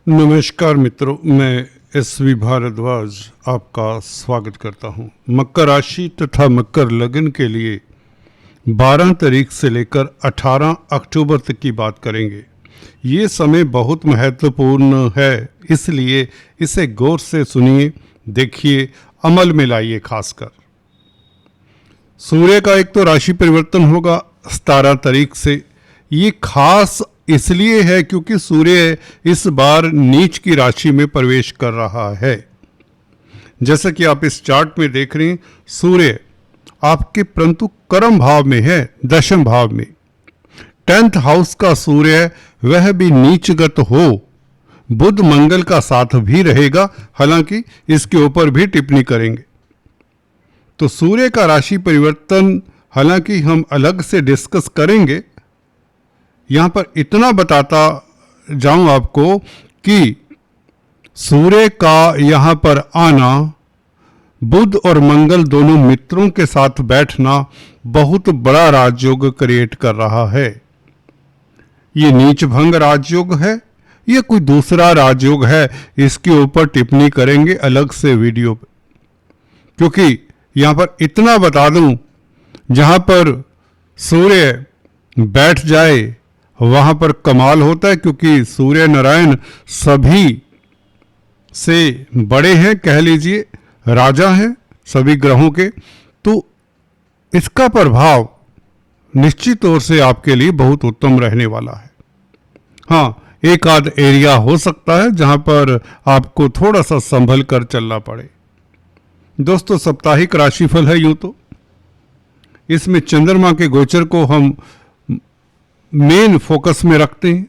नमस्कार मित्रों, मैं एसवी भारद्वाज आपका स्वागत करता हूं। मकर राशि तथा मकर लग्न के लिए 12 तारीख से लेकर 18 अक्टूबर तक की बात करेंगे। ये समय बहुत महत्वपूर्ण है, इसलिए इसे गौर से सुनिए, देखिए, अमल में लाइए। खासकर सूर्य का एक तो राशि परिवर्तन होगा 17 तारीख से। ये खास इसलिए है क्योंकि सूर्य इस बार नीच की राशि में प्रवेश कर रहा है। जैसा कि आप इस चार्ट में देख रहे हैं, सूर्य आपके परंतु कर्म भाव में है, दशम भाव में। 10th हाउस का सूर्य वह भी नीचगत हो, बुध मंगल का साथ भी रहेगा, हालांकि इसके ऊपर भी टिप्पणी करेंगे। तो सूर्य का राशि परिवर्तन हालांकि हम अलग से डिस्कस करेंगे, यहां पर इतना बताता जाऊं आपको कि सूर्य का यहां पर आना, बुध और मंगल दोनों मित्रों के साथ बैठना बहुत बड़ा राजयोग क्रिएट कर रहा है। ये नीच भंग राजयोग है या कोई दूसरा राजयोग है, इसके ऊपर टिप्पणी करेंगे अलग से वीडियो पे। क्योंकि यहां पर इतना बता दूं, जहां पर सूर्य बैठ जाए वहां पर कमाल होता है, क्योंकि सूर्य नारायण सभी से बड़े हैं, कह लीजिए राजा हैं सभी ग्रहों के। तो इसका प्रभाव निश्चित तौर से आपके लिए बहुत उत्तम रहने वाला है। हाँ, एक आध एरिया हो सकता है जहां पर आपको थोड़ा सा संभल कर चलना पड़े। दोस्तों, साप्ताहिक राशिफल है यूं तो। इसमें चंद्रमा के गोचर को हम मेन फोकस में रखते हैं,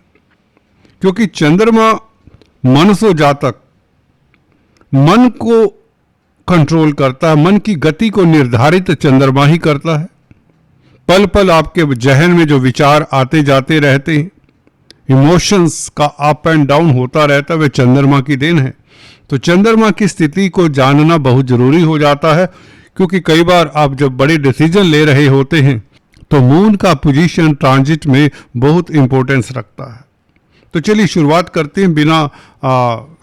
क्योंकि चंद्रमा मनसो जातक मन को कंट्रोल करता है, मन की गति को निर्धारित चंद्रमा ही करता है। पल पल आपके जहन में जो विचार आते जाते रहते हैं, इमोशंस का अप एंड डाउन होता रहता है, वह चंद्रमा की देन है। तो चंद्रमा की स्थिति को जानना बहुत जरूरी हो जाता है, क्योंकि कई बार आप जब बड़े डिसीजन ले रहे होते हैं तो मून का पोजीशन ट्रांजिट में बहुत इंपॉर्टेंस रखता है। तो चलिए शुरुआत करते हैं बिना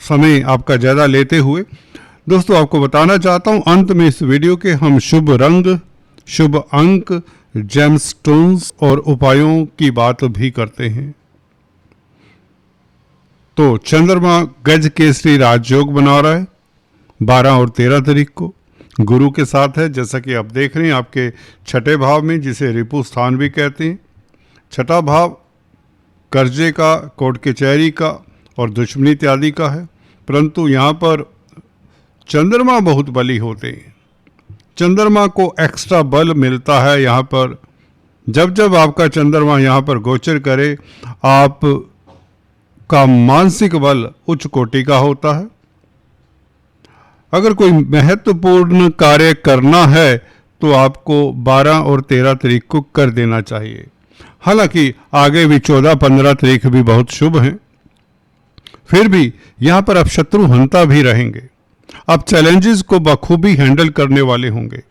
समय आपका ज़्यादा लेते हुए। दोस्तों, आपको बताना चाहता हूं अंत में इस वीडियो के हम शुभ रंग, शुभ अंक, जेमस्टोन्स और उपायों की बात भी करते हैं। तो चंद्रमा गज केसरी राजयोग बना रहा है 12 और 13 तारीख को, गुरु के साथ है। जैसा कि आप देख रहे हैं आपके छठे भाव में, जिसे रिपु स्थान भी कहते हैं। छठा भाव कर्जे का, कोर्ट कचहरी का और दुश्मनी इत्यादि का है, परंतु यहाँ पर चंद्रमा बहुत बली होते हैं। चंद्रमा को एक्स्ट्रा बल मिलता है यहाँ पर। जब जब आपका चंद्रमा यहाँ पर गोचर करे, आप का मानसिक बल उच्च कोटि का होता है। अगर कोई महत्वपूर्ण कार्य करना है तो आपको 12 और 13 तारीख को कर देना चाहिए। हालांकि आगे भी 14-15 तारीख भी बहुत शुभ हैं, फिर भी यहां पर आप शत्रु हंता भी रहेंगे। आप चैलेंजेस को बखूबी हैंडल करने वाले होंगे।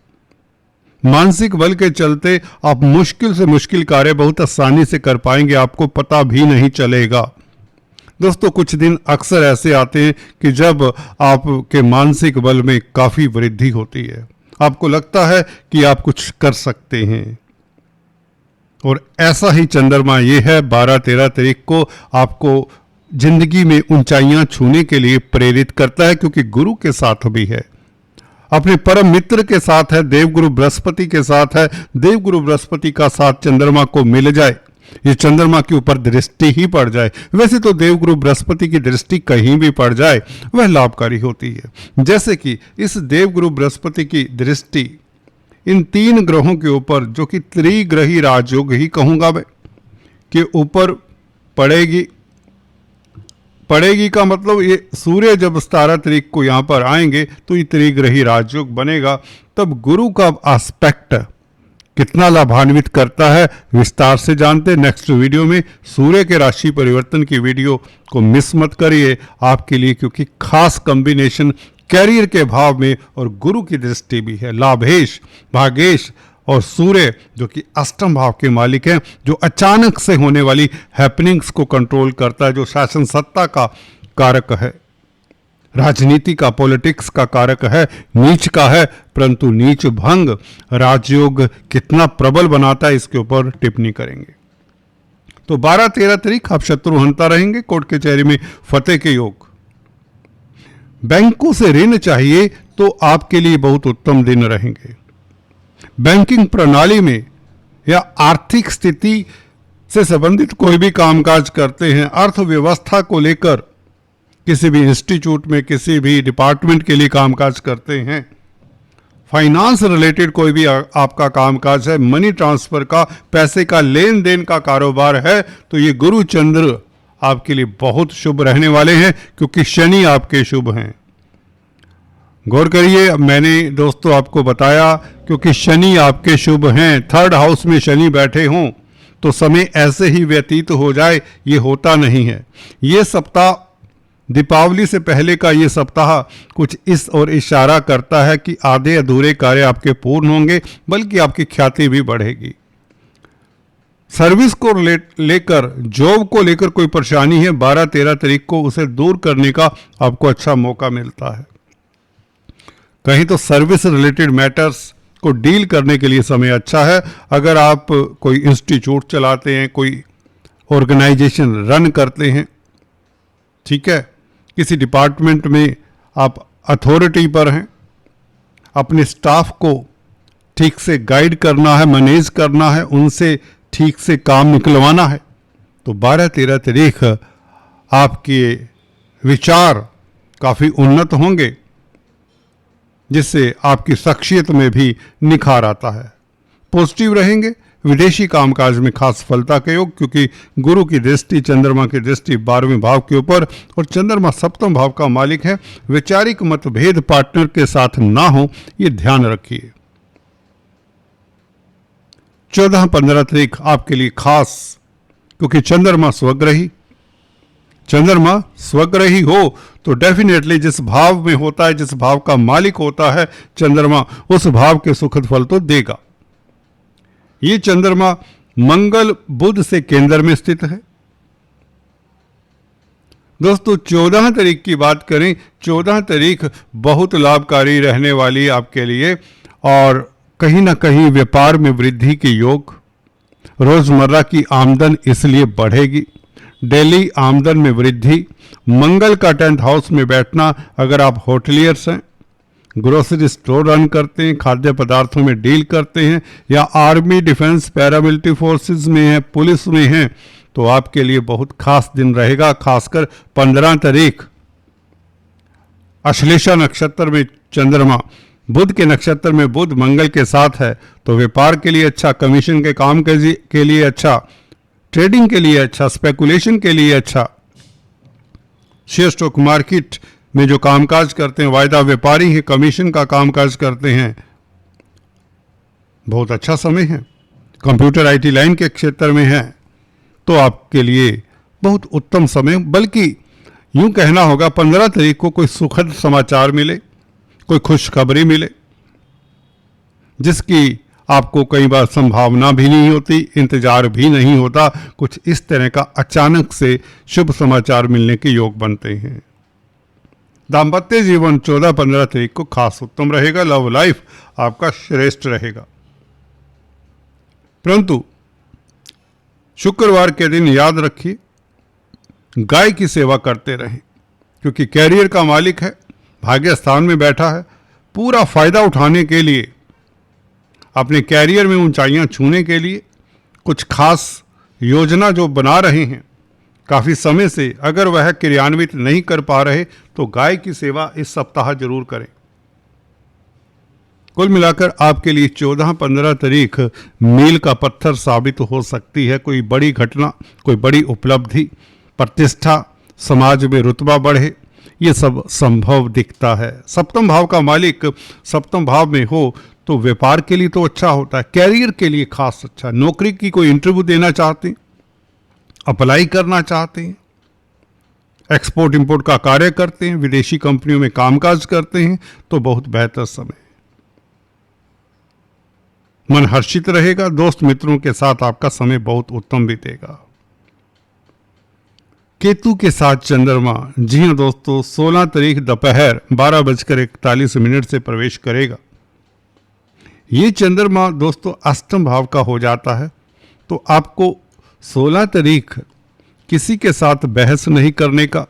मानसिक बल के चलते आप मुश्किल से मुश्किल कार्य बहुत आसानी से कर पाएंगे, आपको पता भी नहीं चलेगा। दोस्तों, कुछ दिन अक्सर ऐसे आते हैं कि जब आपके मानसिक बल में काफ़ी वृद्धि होती है, आपको लगता है कि आप कुछ कर सकते हैं। और ऐसा ही चंद्रमा ये है 12-13 तारीख को आपको जिंदगी में ऊंचाइयां छूने के लिए प्रेरित करता है, क्योंकि गुरु के साथ भी है, अपने परम मित्र के साथ है, देवगुरु बृहस्पति के साथ है। देवगुरु बृहस्पति का साथ चंद्रमा को मिल जाए, ये चंद्रमा के ऊपर दृष्टि ही पड़ जाए, वैसे तो देवगुरु बृहस्पति की दृष्टि कहीं भी पड़ जाए वह लाभकारी होती है। जैसे कि इस देवगुरु बृहस्पति की दृष्टि इन 3 ग्रहों के ऊपर, जो कि त्रिग्रही राजयोग ही कहूंगा मैं, के ऊपर पड़ेगी का मतलब ये सूर्य जब 17 तारीख को यहाँ पर आएंगे तो ये त्रिग्रही राजयोग बनेगा। तब गुरु का एस्पेक्ट कितना लाभान्वित करता है विस्तार से जानते नेक्स्ट वीडियो में। सूर्य के राशि परिवर्तन की वीडियो को मिस मत करिए आपके लिए, क्योंकि खास कॉम्बिनेशन कैरियर के भाव में और गुरु की दृष्टि भी है। लाभेश, भागेश और सूर्य जो कि अष्टम भाव के मालिक हैं, जो अचानक से होने वाली हैपनिंग्स को कंट्रोल करता है, जो शासन सत्ता का कारक है, राजनीति का, पॉलिटिक्स का कारक है, नीच का है, परंतु नीच भंग राजयोग कितना प्रबल बनाता है इसके ऊपर टिप्पणी करेंगे। तो 12-13 तारीख आप शत्रुहंता रहेंगे, कोर्ट कचहरी में फतेह के योग। बैंकों से ऋण चाहिए तो आपके लिए बहुत उत्तम दिन रहेंगे। बैंकिंग प्रणाली में या आर्थिक स्थिति से संबंधित कोई भी कामकाज करते हैं, अर्थव्यवस्था को लेकर किसी भी इंस्टीट्यूट में, किसी भी डिपार्टमेंट के लिए कामकाज करते हैं, फाइनेंस रिलेटेड कोई भी आपका कामकाज है, मनी ट्रांसफर का, पैसे का लेन देन का कारोबार है, तो ये गुरु चंद्र आपके लिए बहुत शुभ रहने वाले हैं, क्योंकि शनि आपके शुभ हैं। गौर करिए, मैंने दोस्तों आपको बताया, क्योंकि शनि आपके शुभ हैं, थर्ड हाउस में शनि बैठे हों तो समय ऐसे ही व्यतीत हो जाए, ये होता नहीं है। ये सप्ताह, दीपावली से पहले का ये सप्ताह कुछ इस ओर इशारा करता है कि आधे अधूरे कार्य आपके पूर्ण होंगे, बल्कि आपकी ख्याति भी बढ़ेगी। सर्विस को लेकर, जॉब को लेकर कोई परेशानी है, 12-13 तारीख को उसे दूर करने का आपको अच्छा मौका मिलता है। कहीं तो सर्विस रिलेटेड मैटर्स को डील करने के लिए समय अच्छा है। अगर आप कोई इंस्टीट्यूट चलाते हैं, कोई ऑर्गेनाइजेशन रन करते हैं, ठीक है, किसी डिपार्टमेंट में आप अथॉरिटी पर हैं, अपने स्टाफ को ठीक से गाइड करना है, मैनेज करना है, उनसे ठीक से काम निकलवाना है, तो 12-13 तारीख आपके विचार काफ़ी उन्नत होंगे, जिससे आपकी शख्सियत में भी निखार आता है। पॉजिटिव रहेंगे। विदेशी कामकाज में खास सफलता के योग, क्योंकि गुरु की दृष्टि, चंद्रमा की दृष्टि 12वें भाव के ऊपर, और चंद्रमा 7वें भाव का मालिक है। वैचारिक मतभेद पार्टनर के साथ ना हो, ये ध्यान रखिए। 14-15 तारीख आपके लिए खास, क्योंकि चंद्रमा स्वग्रही हो तो डेफिनेटली जिस भाव में होता है, जिस भाव का मालिक होता है चंद्रमा, उस भाव के सुखद फल तो देगा। ये चंद्रमा मंगल बुध से केंद्र में स्थित है। दोस्तों 14 तारीख की बात करें, 14 तारीख बहुत लाभकारी रहने वाली आपके लिए, और कहीं ना कहीं व्यापार में वृद्धि के योग, रोजमर्रा की आमदन इसलिए बढ़ेगी, डेली आमदन में वृद्धि। मंगल का 10th हाउस में बैठना, अगर आप होटलियर्स हैं, ग्रोसरी स्टोर रन करते हैं, खाद्य पदार्थों में डील करते हैं, या आर्मी, डिफेंस, पैरामिलिट्री फोर्सेस में हैं, पुलिस में हैं, तो आपके लिए बहुत खास दिन रहेगा। खासकर 15 तारीख अश्लेषा नक्षत्र में चंद्रमा, बुध के नक्षत्र में बुध मंगल के साथ है, तो व्यापार के लिए अच्छा, कमीशन के काम के लिए अच्छा, ट्रेडिंग के लिए अच्छा, स्पेकुलेशन के लिए अच्छा, शेयर स्टॉक मार्केट में जो कामकाज करते हैं, वायदा व्यापारी हैं, कमीशन का कामकाज करते हैं, बहुत अच्छा समय है। कंप्यूटर आईटी लाइन के क्षेत्र में है तो आपके लिए बहुत उत्तम समय, बल्कि यूं कहना होगा 15 तारीख को कोई सुखद समाचार मिले, कोई खुशखबरी मिले, जिसकी आपको कई बार संभावना भी नहीं होती, इंतजार भी नहीं होता, कुछ इस तरह का अचानक से शुभ समाचार मिलने के योग बनते हैं। दाम्पत्य जीवन 14-15 तारीख को खास उत्तम रहेगा। लव लाइफ आपका श्रेष्ठ रहेगा। परंतु शुक्रवार के दिन याद रखिए, गाय की सेवा करते रहें, क्योंकि कैरियर का मालिक है, भाग्य स्थान में बैठा है। पूरा फायदा उठाने के लिए, अपने कैरियर में ऊंचाइयां छूने के लिए कुछ खास योजना जो बना रहे हैं काफ़ी समय से, अगर वह क्रियान्वित नहीं कर पा रहे तो गाय की सेवा इस सप्ताह जरूर करें। कुल मिलाकर आपके लिए 14-15 तारीख मील का पत्थर साबित हो सकती है। कोई बड़ी घटना, कोई बड़ी उपलब्धि, प्रतिष्ठा, समाज में रुतबा बढ़े, ये सब संभव दिखता है। 7वें भाव का मालिक 7वें भाव में हो तो व्यापार के लिए तो अच्छा होता है, कैरियर के लिए खास अच्छा। नौकरी की कोई इंटरव्यू देना चाहते हैं, अप्लाई करना चाहते हैं, एक्सपोर्ट इंपोर्ट का कार्य करते हैं, विदेशी कंपनियों में कामकाज करते हैं, तो बहुत बेहतर समय। मन हर्षित रहेगा, दोस्त मित्रों के साथ आपका समय बहुत उत्तम बीतेगा। केतु के साथ चंद्रमा, जी हाँ दोस्तों, 16 तारीख दोपहर 12:41 से प्रवेश करेगा। ये चंद्रमा दोस्तों अष्टम भाव का हो जाता है, तो आपको 16 तारीख किसी के साथ बहस नहीं करने का,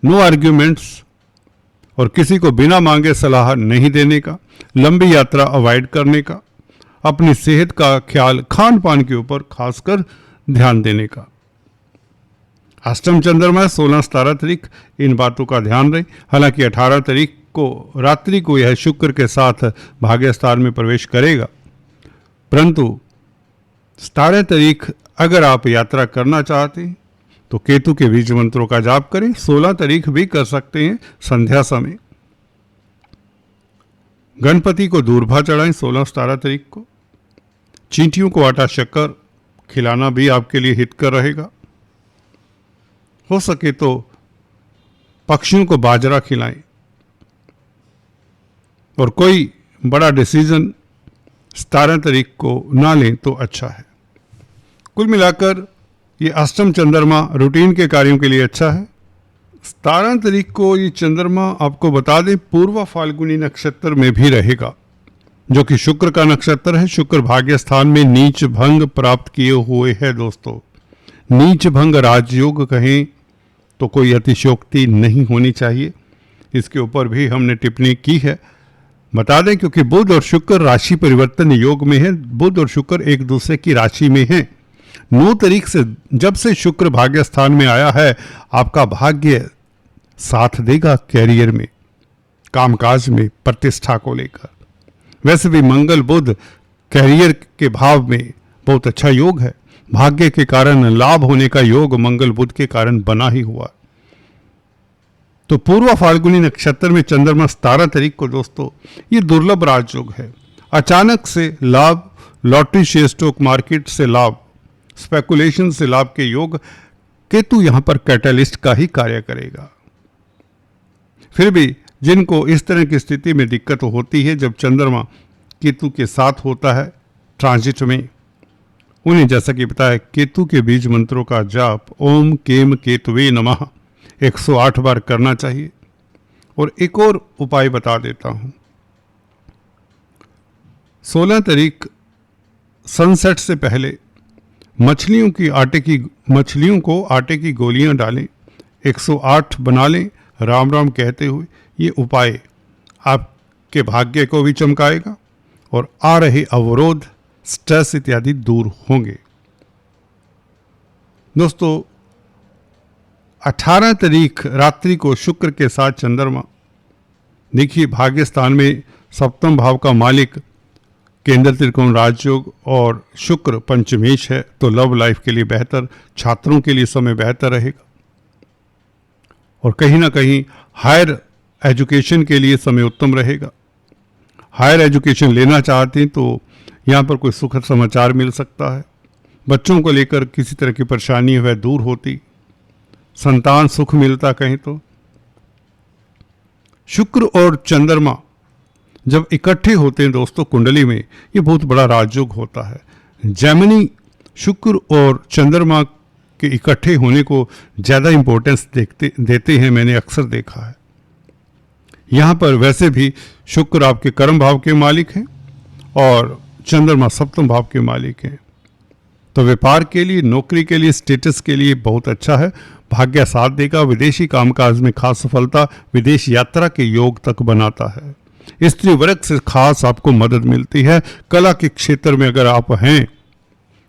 नो आर्ग्यूमेंट्स, और किसी को बिना मांगे सलाह नहीं देने का, लंबी यात्रा अवॉइड करने का, अपनी सेहत का ख्याल खान पान के ऊपर खासकर ध्यान देने का। अष्टम चंद्रमा 16-17 तारीख, इन बातों का ध्यान रहे। हालांकि 18 तारीख को रात्रि को यह शुक्र के साथ भाग्य स्थान में प्रवेश करेगा, परंतु 17 तारीख अगर आप यात्रा करना चाहते हैं तो केतु के बीज मंत्रों का जाप करें। 16 तारीख भी कर सकते हैं संध्या समय। गणपति को दूर्भा चढ़ाएं 16-17 तारीख को। चींटियों को आटा शक्कर खिलाना भी आपके लिए हितकर रहेगा। हो सके तो पक्षियों को बाजरा खिलाएं। और कोई बड़ा डिसीजन 17 तारीख को ना लें तो अच्छा है। कुल मिलाकर ये अष्टम चंद्रमा रूटीन के कार्यों के लिए अच्छा है। 17 तारीख को ये चंद्रमा आपको बता दें पूर्व फाल्गुनी नक्षत्र में भी रहेगा, जो कि शुक्र का नक्षत्र है। शुक्र भाग्य स्थान में नीच भंग प्राप्त किए हुए है दोस्तों। नीच भंग राजयोग कहें तो कोई अतिशयोक्ति नहीं होनी चाहिए। इसके ऊपर भी हमने टिप्पणी की है। बता दें क्योंकि बुध और शुक्र राशि परिवर्तन योग में है। बुध और शुक्र एक दूसरे की राशि में हैं। 9 तारीख से जब से शुक्र भाग्य स्थान में आया है, आपका भाग्य साथ देगा कैरियर में, कामकाज में, प्रतिष्ठा को लेकर। वैसे भी मंगल बुध कैरियर के भाव में बहुत अच्छा योग है। भाग्य के कारण लाभ होने का योग मंगल बुध के कारण बना ही हुआ। तो पूर्व फाल्गुनी नक्षत्र में चंद्रमा 17 तारीख को दोस्तों ये दुर्लभ राजयोग है। अचानक से लाभ, लॉटरी शेयर स्टॉक मार्केट से लाभ, स्पेकुलेशन से लाभ के योग, केतु यहां पर कैटलिस्ट का ही कार्य करेगा। फिर भी जिनको इस तरह की स्थिति में दिक्कत होती है जब चंद्रमा केतु के साथ होता है ट्रांजिट में, उन्हें जैसा कि बताया केतु के बीज मंत्रों का जाप ओम केम केतुवे नमः 108 बार करना चाहिए। और एक और उपाय बता देता हूं। 16 तारीख सनसेट से पहले मछलियों को आटे की गोलियां डालें, 108 बना लें राम राम कहते हुए। ये उपाय आपके भाग्य को भी चमकाएगा और आ रहे अवरोध, स्ट्रेस इत्यादि दूर होंगे। दोस्तों 18 तारीख रात्रि को शुक्र के साथ चंद्रमा, देखिए भाग्य स्थान में सप्तम भाव का मालिक केंद्र त्रिकोण राजयोग और शुक्र पंचमेश है, तो लव लाइफ के लिए बेहतर, छात्रों के लिए समय बेहतर रहेगा। और कहीं ना कहीं हायर एजुकेशन के लिए समय उत्तम रहेगा। हायर एजुकेशन लेना चाहते हैं तो यहाँ पर कोई सुखद समाचार मिल सकता है। बच्चों को लेकर किसी तरह की परेशानी वह दूर होती, संतान सुख मिलता कहीं तो। शुक्र और चंद्रमा जब इकट्ठे होते हैं दोस्तों कुंडली में, ये बहुत बड़ा राजयोग होता है। जेमिनी शुक्र और चंद्रमा के इकट्ठे होने को ज़्यादा इंपॉर्टेंस देते हैं, मैंने अक्सर देखा है। यहाँ पर वैसे भी शुक्र आपके कर्म भाव के मालिक हैं और चंद्रमा सप्तम भाव के मालिक हैं, तो व्यापार के लिए, नौकरी के लिए, स्टेटस के लिए बहुत अच्छा है। भाग्य साथ देगा। विदेशी कामकाज में खास सफलता, विदेश यात्रा के योग तक बनाता है। स्त्री वर्ग से खास आपको मदद मिलती है। कला के क्षेत्र में अगर आप हैं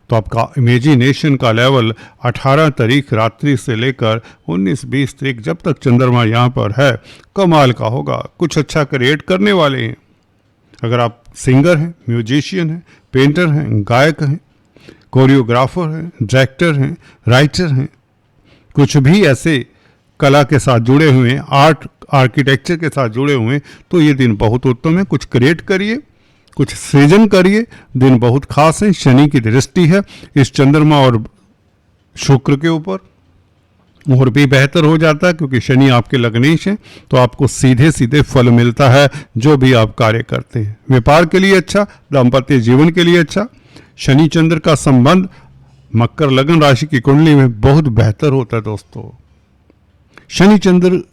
तो आपका इमेजिनेशन का लेवल 18 तारीख रात्रि से लेकर 19-20 तारीख जब तक चंद्रमा यहाँ पर है कमाल का होगा। कुछ अच्छा क्रिएट करने वाले हैं। अगर आप सिंगर हैं, म्यूजिशियन हैं, पेंटर हैं, गायक हैं, कोरियोग्राफर हैं, डायरेक्टर हैं, राइटर हैं, कुछ भी ऐसे कला के साथ जुड़े हुए हैं, आर्ट आर्किटेक्चर के साथ जुड़े हुए हैं, तो ये दिन बहुत उत्तम है। कुछ क्रिएट करिए, कुछ सृजन करिए, दिन बहुत खास है। शनि की दृष्टि है इस चंद्रमा और शुक्र के ऊपर, और भी बेहतर हो जाता है क्योंकि शनि आपके लग्नेश हैं, तो आपको सीधे सीधे फल मिलता है जो भी आप कार्य करते हैं। व्यापार के लिए अच्छा, दाम्पत्य जीवन के लिए अच्छा। शनि चंद्र का संबंध मकर लग्न राशि की कुंडली में बहुत बेहतर होता है दोस्तों। शनि चंद्र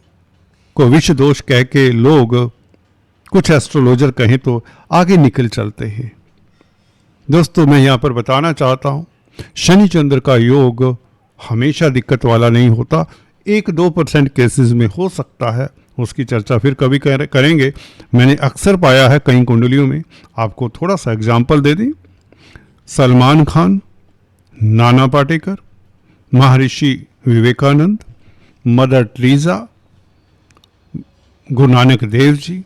को विष दोष कह के लोग, कुछ एस्ट्रोलॉजर कहें तो, आगे निकल चलते हैं। दोस्तों, मैं यहाँ पर बताना चाहता हूँ, शनि चंद्र का योग हमेशा दिक्कत वाला नहीं होता। 1-2% केसेस में हो सकता है, उसकी चर्चा फिर कभी करेंगे। मैंने अक्सर पाया है कई कुंडलियों में। आपको थोड़ा सा एग्जाम्पल दे दें, सलमान खान, नाना पाटेकर, महर्षि विवेकानंद, मदर टेरेसा, गुरु नानक देव जी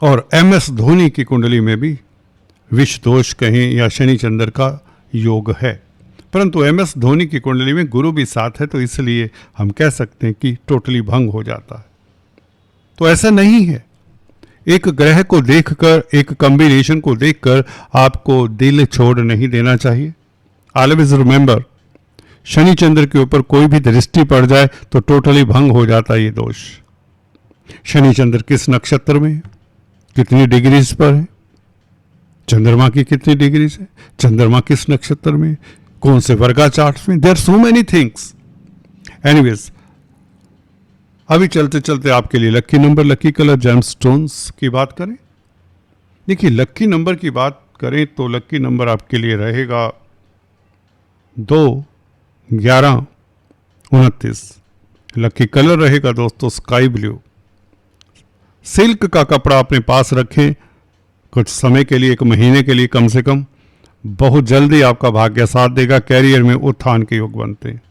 और MS धोनी की कुंडली में भी विष दोष कहें या शनि चंद्र का योग है। परंतु MS धोनी की कुंडली में गुरु भी साथ है, तो इसलिए हम कह सकते हैं कि टोटली भंग हो जाता है। तो ऐसा नहीं है। एक ग्रह को देखकर, एक कॉम्बिनेशन को देखकर आपको दिल छोड़ नहीं देना चाहिए। ऑलवेज रिमेंबर, शनि चंद्र के ऊपर कोई भी दृष्टि पड़ जाए तो टोटली भंग हो जाता है ये दोष। शनि चंद्र किस नक्षत्र में है, कितनी डिग्रीज पर है, चंद्रमा की कितनी डिग्रीज है, चंद्रमा किस नक्षत्र में, कौन से वर्गा चार्ट में, there so many things. Anyways, अभी चलते चलते आपके लिए lucky number, lucky colour, gemstones की बात करें। देखिए, लक्की नंबर की बात करें तो लक्की नंबर आपके लिए रहेगा 2, 11, 29। लक्की कलर रहेगा दोस्तों स्काई ब्लू। सिल्क का कपड़ा अपने पास रखें कुछ समय के लिए, 1 महीने के लिए कम से कम। बहुत जल्दी आपका भाग्य साथ देगा, कैरियर में उत्थान के योग बनते हैं।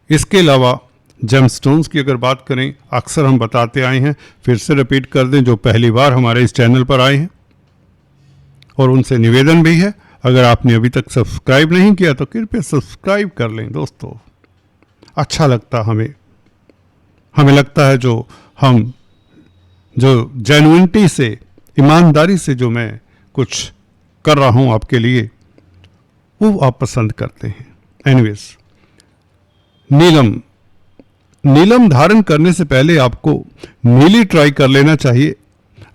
इसके अलावा जेमस्टोन्स की अगर बात करें, अक्सर हम बताते आए हैं, फिर से रिपीट कर दें जो पहली बार हमारे इस चैनल पर आए हैं, और उनसे निवेदन भी है, अगर आपने अभी तक सब्सक्राइब नहीं किया तो कृपया सब्सक्राइब कर लें दोस्तों। अच्छा लगता हमें लगता है जो जेन्युइनिटी से, ईमानदारी से जो मैं कुछ कर रहा हूं आपके लिए, वो आप पसंद करते हैं। एनीवेज, नीलम धारण करने से पहले आपको नीली ट्राई कर लेना चाहिए,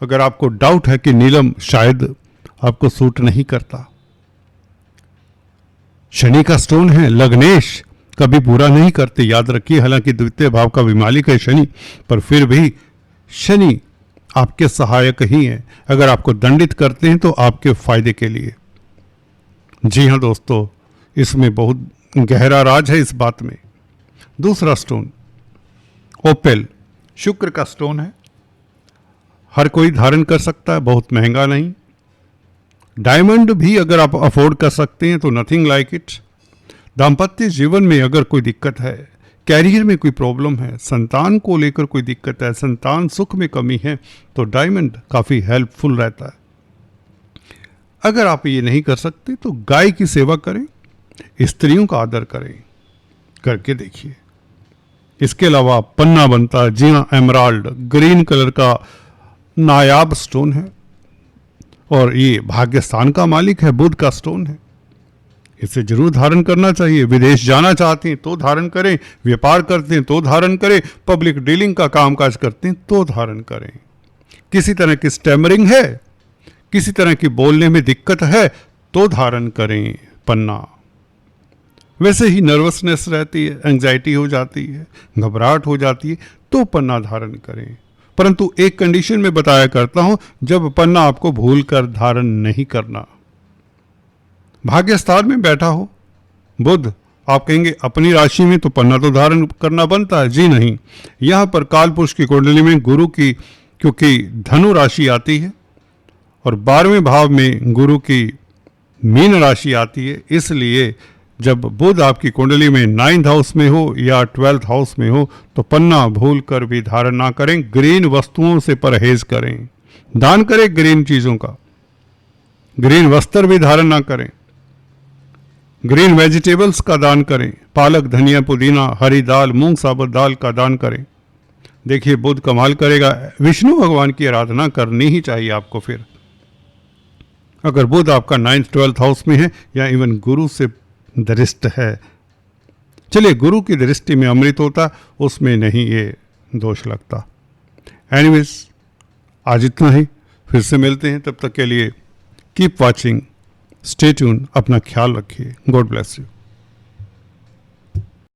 अगर आपको डाउट है कि नीलम शायद आपको सूट नहीं करता। शनि का स्टोन है लग्नेश, कभी बुरा नहीं करते, याद रखिए। हालांकि द्वितीय भाव का भी मालिक है शनि, पर फिर भी शनि आपके सहायक ही हैं। अगर आपको दंडित करते हैं तो आपके फायदे के लिए। जी हाँ दोस्तों, इसमें बहुत गहरा राज है इस बात में। दूसरा स्टोन ओपेल, शुक्र का स्टोन है, हर कोई धारण कर सकता है, बहुत महंगा नहीं। डायमंड भी अगर आप अफोर्ड कर सकते हैं तो नथिंग लाइक इट। दाम्पत्य जीवन में अगर कोई दिक्कत है, कैरियर में कोई प्रॉब्लम है, संतान को लेकर कोई दिक्कत है, संतान सुख में कमी है, तो डायमंड काफ़ी हेल्पफुल रहता है। अगर आप ये नहीं कर सकते तो गाय की सेवा करें, स्त्रियों का आदर करें, करके देखिए। इसके अलावा पन्ना बनता है, जी हाँ, एमराल्ड ग्रीन कलर का नायाब स्टोन है, और ये भाग्य स्थान का मालिक है, बुध का स्टोन है। इसे जरूर धारण करना चाहिए। विदेश जाना चाहते हैं तो धारण करें, व्यापार करते हैं तो धारण करें, पब्लिक डीलिंग का कामकाज करते हैं तो धारण करें। किसी तरह की स्टैमरिंग है, किसी तरह की बोलने में दिक्कत है तो धारण करें पन्ना। वैसे ही नर्वसनेस रहती है, एंग्जाइटी हो जाती है, घबराहट हो जाती है, तो पन्ना धारण करें। परंतु एक कंडीशन में बताया करता हूं, जब पन्ना आपको भूलकर धारण नहीं करना। भाग्य स्थान में बैठा हो बुध, आप कहेंगे अपनी राशि में तो पन्ना तो धारण करना बनता है। जी नहीं, यहाँ पर काल पुरुष की कुंडली में गुरु की, क्योंकि धनु राशि आती है और 12वें भाव में गुरु की मीन राशि आती है, इसलिए जब बुध आपकी कुंडली में 9th हाउस में हो या 12th हाउस में हो तो पन्ना भूल कर भी धारण ना करें। ग्रीन वस्तुओं से परहेज करें, दान करें ग्रीन चीज़ों का, ग्रीन वस्त्र भी धारण ना करें, ग्रीन वेजिटेबल्स का दान करें, पालक, धनिया, पुदीना, हरी दाल, मूंग साबुत दाल का दान करें। देखिए बुध कमाल करेगा। विष्णु भगवान की आराधना करनी ही चाहिए आपको। फिर अगर बुध आपका 9th 12th हाउस में है या इवन गुरु से दृष्ट है, चलिए गुरु की दृष्टि में अमृत होता, उसमें नहीं ये दोष लगता। एनीवेज, आज इतना ही, फिर से मिलते हैं, तब तक के लिए कीप वॉचिंग, स्टे ट्यून, अपना ख्याल रखिए। God bless you.